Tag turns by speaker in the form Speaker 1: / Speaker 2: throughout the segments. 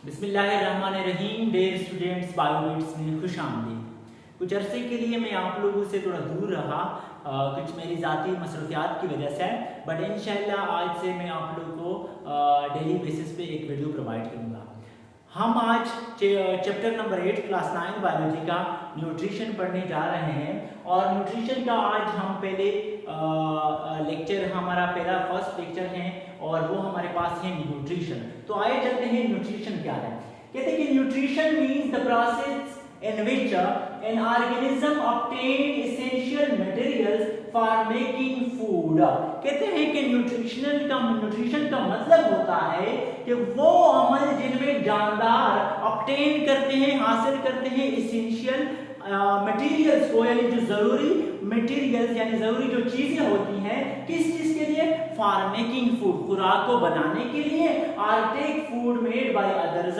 Speaker 1: बिस्मिल्लाहिर्रहमानिर्रहीम। Dear students, बायोबिट्स में खुश आमदीद। कुछ अरसे के लिए मैं आप लोगों से थोड़ा दूर रहा, कुछ मेरी ज़ाती मसरूफियात की वजह से, बट इंशाल्लाह आज से मैं आप लोगों को डेली बेसिस पे एक वीडियो प्रोवाइड करूँगा। हम आज चैप्टर नंबर 8 क्लास 9 बायोलॉजी का न्यूट्रिशन पढ़ने जा रहे हैं और न्यूट्रिशन का आज हम पहले लेक्चर, हमारा पहला फर्स्ट लेक्चर है और वो हमारे पास है न्यूट्रिशन। तो आइए चलते हैं न्यूट्रिशन क्या है। कहते हैं कि nutrition means the process in which an organism obtain essential materials for making food। कहते हैं कि न्यूट्रिशन का मतलब होता है कि वो अमल जिनमें जानदार obtain करते हैं, हासिल करते हैं essential मटेरियल्स को, यानी जो जरूरी मटेरियल्स यानी जरूरी जो चीजें होती हैं, किस चीज के लिए? फॉर मेकिंग फूड, खुराक को बनाने के लिए, और take food made by others,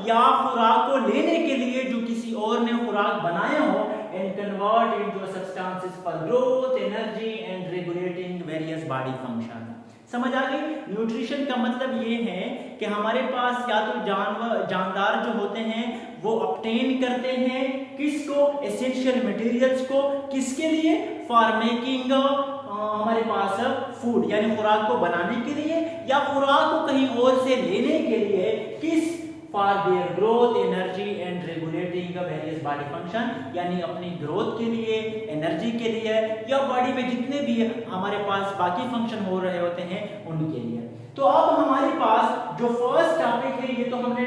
Speaker 1: या खुराक को लेने के लिए जो किसी और ने खुराक बनाया हो, and convert into substances for growth, energy and regulating various body function. समझ आ गई? न्यूट्रिशन का मतलब ये है कि हमारे पास या तो जानदार जो होते हैं वो ऑब्टेन करते हैं किसको? एसेंशियल मटेरियल्स को। किसके लिए? फॉर मेकिंग हमारे पास फूड, यानी खुराक को बनाने के लिए या खुराक को कहीं और से लेने के लिए। किस? For their growth, energy and regulating various body function, यानी अपनी ग्रोथ के लिए, एनर्जी के लिए, या बॉडी में जितने भी हमारे पास बाकी फंक्शन हो रहे होते हैं उनके लिए। तो अब हमारे पास जो फर्स्ट टॉपिक है, ये तो हमने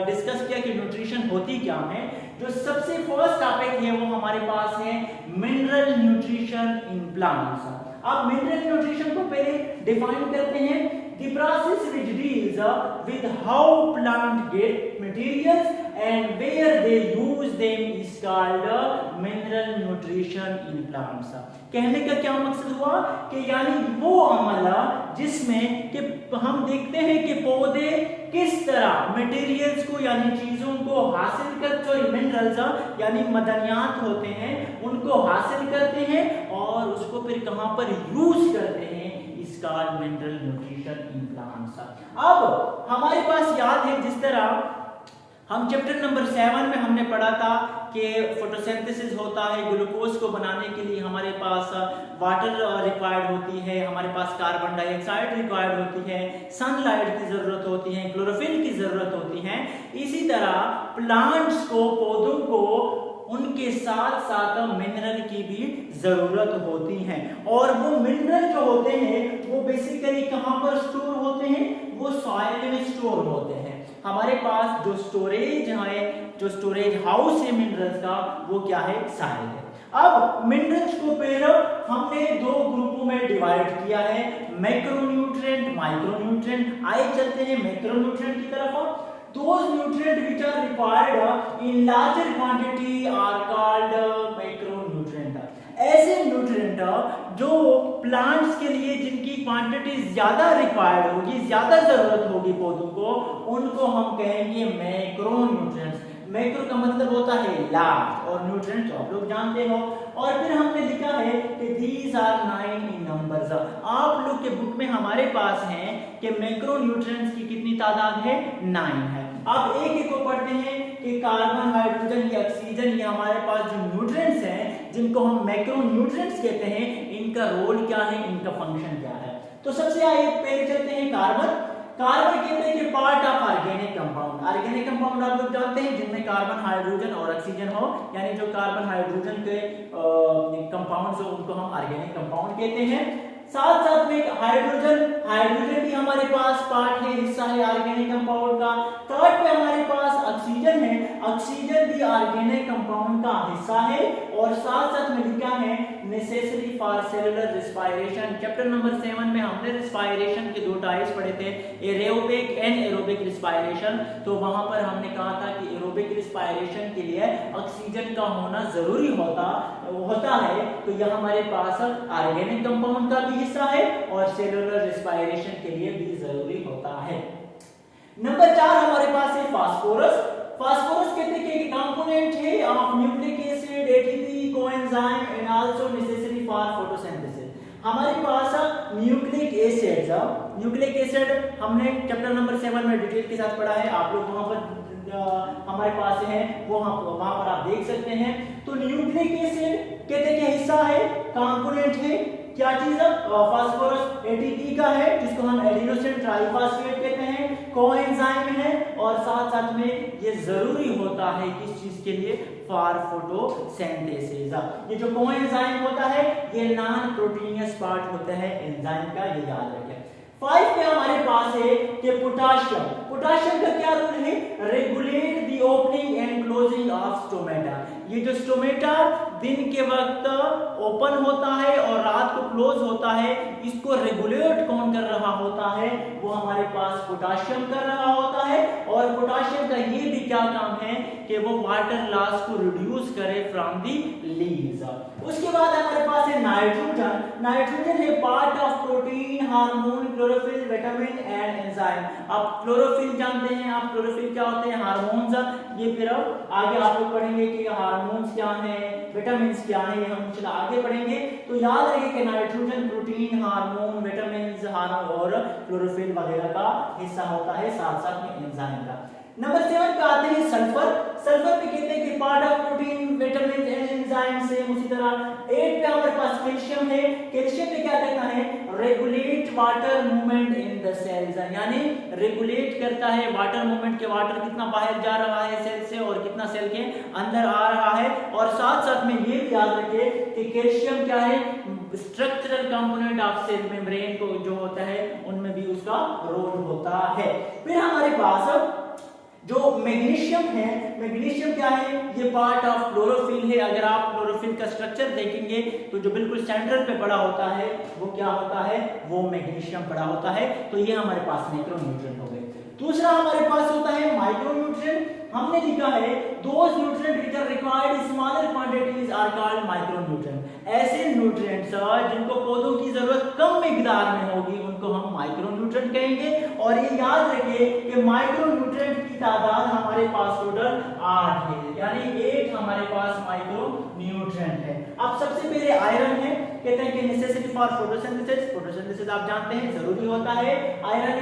Speaker 1: डिस्कस किया कि न्यूट्रिशन होती क्या है। जो सबसे फर्स्ट टॉपिक है वो हमारे पास है मिनरल न्यूट्रिशन इन प्लांट्स। अब मिनरल न्यूट्रिशन को पहले डिफाइन करते हैं। The process which deals with how plant get materials and where they use them is called mineral nutrition in plants। कहने का क्या मकसद हुआ कि यानी वो अमल जिसमें कि हम देखते हैं कि पौधे किस तरह मटेरियल्स को यानी चीजों को हासिल करते, मिनरल्स यानी मदनियात होते हैं उनको हासिल करते हैं और उसको फिर कहां पर यूज करते हैं, called mineral nutrition in plants। अब हमारे पास याद है जिस तरह हम चैप्टर नंबर 7 में हमने पढ़ा था कि फोटोसिंथेसिस होता है, ग्लूकोज को बनाने के लिए हमारे पास वाटर रिक्वायर्ड होती है, हमारे पास कार्बन डाइऑक्साइड रिक्वायर्ड होती है, सनलाइट की जरूरत होती है, क्लोरोफिल की जरूरत होती है। इसी तरह प्लांट्स को, पौधों को उनके साथ साथ मिनरल की भी जरूरत होती है। और वो मिनरल जो होते हैं वो बेसिकली कहां पर स्टोर होते हैं? वो सॉइल में स्टोर होते हैं। हमारे पास जो स्टोरेज है, जो स्टोरेज हाउस है मिनरल्स का, वो क्या है? सॉइल है। अब मिनरल्स को पहले हमने दो ग्रुपों में डिवाइड किया है, मैक्रोन्यूट्रिएंट, माइक्रोन्यूट्रिएंट। आइए चलते हैं मैक्रोन्यूट्रिएंट की तरफ। Those nutrients which are required in larger quantity are called macronutrient। ऐसे न्यूट्रिएंट जो प्लांट्स के लिए जिनकी क्वांटिटी ज्यादा रिक्वायर्ड होगी, ज्यादा जरूरत होगी पौधों को, उनको हम कहेंगे मैक्रोन्यूट्रिएंट्स। मैक्रो का मतलब होता है लार्ज और न्यूट्रिएंट तो आप लोग जानते हो। और फिर हमने लिखा है कि these are 9 in numbers। आप लोग के बुक में हमारे पास है कि मैक्रोन्यूट्रिएंट्स की कितनी तादाद है? 9 है। अब एक एक को पढ़ते हैं कि कार्बन, हाइड्रोजन या ऑक्सीजन, ये हमारे पास जो न्यूट्रिएंट्स हैं जिनको हम मैक्रोन्यूट्रिएंट्स कहते हैं, इनका रोल क्या है, इनका फंक्शन क्या है। तो सबसे आगे पहले चलते हैं कार्बन। कार्बन कहते हैं कि part of organic compound. Organic compound आप लोग जानते हैं जिनमें कार्बन, हाइड्रोजन और ऑक्सीजन हो, यानी जो कार्बन हाइड्रोजन के कंपाउंड्स हो उनको हम ऑर्गेनिक कंपाउंड कहते हैं। साथ साथ में हाइड्रोजन भी हमारे पास पार्ट है, हिस्सा है ऑर्गेनिक कंपाउंड का। थर्ड पे हमारे पास ऑक्सीजन है, ऑक्सीजन भी ऑर्गेनिक कंपाउंड का हिस्सा है। और साथ साथ में लिखा है necessary for cellular respiration. Chapter number 7 में हमने रेस्पिरेशन के 2 टाइप्स पढ़े थे, एरोबिक एंड एरोबिक रेस्पिरेशन। तो वहां पर हमने कहा था कि एरोबिक रेस्पिरेशन के लिए ऑक्सीजन का होना जरूरी होता है। तो यह हमारे पास ऑर्गेनिक कंपाउंड का भी हिस्सा है और सेलुलर रेस्पिरेशन के लिए भी जरूरी होता है। नंबर 4 हमारे पास है फास्फोरस। फास्फोरस कहते हैं कि कंपोनेंट है of nucleic acid, ATP, coenzyme and also necessary for photosynthesis. हमारे पास न्यूक्लिक एसिड, न्यूक्लिक एसिड हमने चैप्टर नंबर 7 में डिटेल के साथ पढ़ा है, आप लोग वहां पर हमारे पास है वहां पर आप देख सकते हैं। तो न्यूक्लिक एसिड कहते हैं हिस्सा है, कंपोनेंट है, क्या चीज है, फास्फोरस एटीपी का है जिसको हम एडिनोसिन ट्राइफॉस्फेट कहते हैं, कोएंजाइम है और साथ साथ में ये जरूरी होता है किस चीज के लिए, फॉर फोटोसिंथेसिस। ये जो कोएंजाइम होता है ये नॉन प्रोटीनियस पार्ट होता है एंजाइम का, ये याद रखें। 5 पे हमारे पास है कि पोटाशियम, पोटाशियम का क्या रोल है, regulate the opening and closing of stomata. ये जो स्टोमेटा दिन के वक्त ओपन होता है और रात को क्लोज होता है, इसको रेगुलेट कौन कर रहा होता है, वो हमारे पास पोटाशियम कर रहा होता है। और पोटाशियम का ये भी क्या काम है कि वो वाटर लॉस को रिड्यूस करे फ्रॉम दी लीव्स। उसके बाद हमारे पास है नाइट्रोजन, नाइट्रोजन है part of protein, hormone, chlorophyll, vitamin and enzyme. आप क्लोरोफिल जानते हैं, आप क्लोरोफिल क्या होते हैं, हार्मोन्स, ये फिर आगे आप लोग पढ़ेंगे कि हार्मोन्स क्या हैं, विटामिन्स क्या हैं, हम चला आगे पढ़ेंगे। तो याद रखिए कि नाइट्रोजन प्रोटीन, हार्मोन, विटामिन्स और क्लोरोफिल वगैरह का हिस्सा होता है, साथ साथ में एंजाइम का। नंबर 7 पे आते हैं सल्फर, सल्फर पे कहते हैं कि part of protein, vitamin and enzyme से। उसी तरह 8 पे हमारे पास कैल्शियम है, कैल्शियम पे क्या करता है, regulate water movement in the cells, यानी रेगुलेट करता है वाटर मूवमेंट के, वाटर कितना बाहर जा रहा है सेल से और कितना सेल के अंदर आ रहा है। और साथ साथ में ये भी याद रखें कि कैल्शियम क्या है, structural component of cell membrane को जो होता है उनमें भी उसका रोल होता है। फिर हमारे पास जो मैग्नीशियम है, मैग्नीशियम क्या है, ये पार्ट ऑफ क्लोरोफिल है। अगर आप क्लोरोफिल का स्ट्रक्चर देखेंगे तो जो बिल्कुल सेंट्रल पे पड़ा होता है वो क्या होता है, वो मैग्नीशियम पड़ा होता है। तो ये हमारे पास मैक्रोन्यूट्रिएंट हो गए। दूसरा हमारे पास होता है माइक्रोन्यूट्रिएंट, हमने लिखा है those nutrient which are required in smaller quantities are called micronutrient. ऐसे न्यूट्रिएंट्स जिनको पौधों की जरूरत कम मिकदार में होगी उनको हम माइक्रोन्यूट्रिएंट कहेंगे। और ये याद रखिए कि माइक्रोन्यूट्रिएंट की तादाद हमारे पास टोटल 8 है, यानी 8 हमारे पास माइक्रोन्यूट्रिएंट है। अब सबसे पहले आयरन है, कहते हैं कि नेसेसिटी फॉर फोटोसिंथेसिस, फोटोसिंथेसिस आप जानते हैं जरूरी होता है आयरन,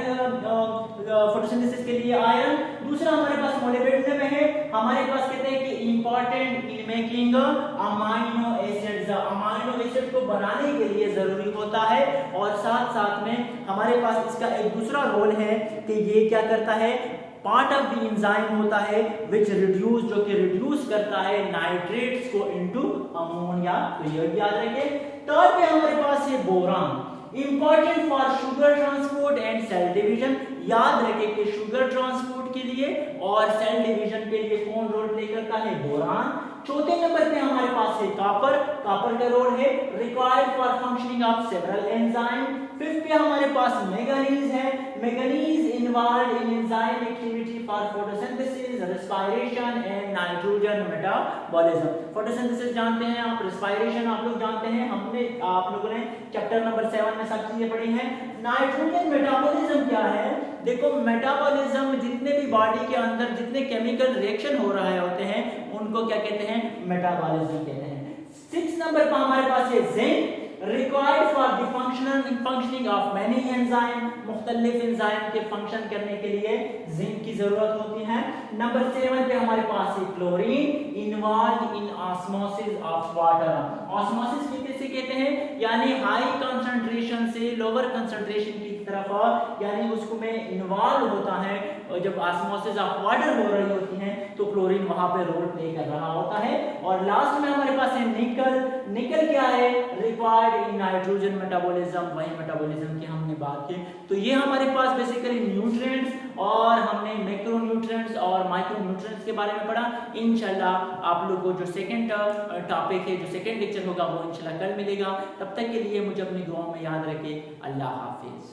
Speaker 1: फोटोसिंथेसिस के लिए आयरन। दूसरा हमारे पास मोलिब्डेनम है, हमारे पास कहते हैं कि important in making amino acids, amino acid को बनाने के लिए जरूरी होता है। और साथ साथ में हमारे पास इसका एक दूसरा रोल है कि ये क्या करता है, पार्ट ऑफ द एंजाइम होता है विच रिड्यूस, जो कि रिड्यूस करता है नाइट्रेट्स को इनटू अमोनिया। तो ये याद रखिए। थर्ड पे हमारे पास है boron, important for sugar transport and cell division. याद रखें कि शुगर ट्रांसपोर्ट के लिए और सेल डिवीजन के लिए कौन रोल प्ले करता है, बोरान। चौथे नंबर पे हमारे पास है कॉपर, कॉपर का रोल है required for functioning of several enzyme. Fifth पे हमारे पास मैंगनीज है, manganese involved in enzyme activity for photosynthesis, respiration and nitrogen metabolism. Photosynthesis जानते हैं आप, रेस्पिरेशन आप लोग जानते हैं, हमने आप लोगों ने चैप्टर नंबर 7 में सब चीजें पढ़ी हैं। नाइट्रोजन मेटाबॉलिज्म क्या है, देखो मेटाबॉलिज्म जितने भी बॉडी के अंदर जितने केमिकल रिएक्शन हो रहे होते हैं उनको क्या कहते हैं, मेटाबॉलिज्म कहते हैं। 6 नंबर पर हमारे पास है zinc, required for the functioning of many enzyme, मुख्तलिफ एंजाइम के फंक्शन करने के लिए जिंक की जरूरत होती है। नंबर 7 पे हमारे पास है chlorine, involve in osmosis of water. Osmosis किसे कहते हैं, यानी हाई कंसंट्रेशन से लोअर कंसंट्रेशन की तरफ, यानी उसको में इन्वॉल्व होता है। और जब ऑस्मोसिस ऑफ वाटर हो रही होती है तो क्लोरीन वहां पे रोल प्ले कर रहा होता है। और लास्ट में हमारे पास है निकल, निकल क्या है, रिक्वायर्ड इन नाइट्रोजन मेटाबॉलिज्म, वही मेटाबॉलिज्म की हमने बात की। तो ये हमारे पास बेसिकली न्यूट्रिएंट्स और हमने मैक्रोन्यूट्रिएंट्स और माइक्रोन्यूट्रिएंट्स के बारे में पढ़ा। इंशाल्लाह आप लोगों को जो सेकंड टॉपिक है, जो सेकंड लेक्चर होगा वो इंशाल्लाह कल मिलेगा। तब तक के लिए मुझे अपनी दुआओं में याद रखें। अल्लाह हाफिज।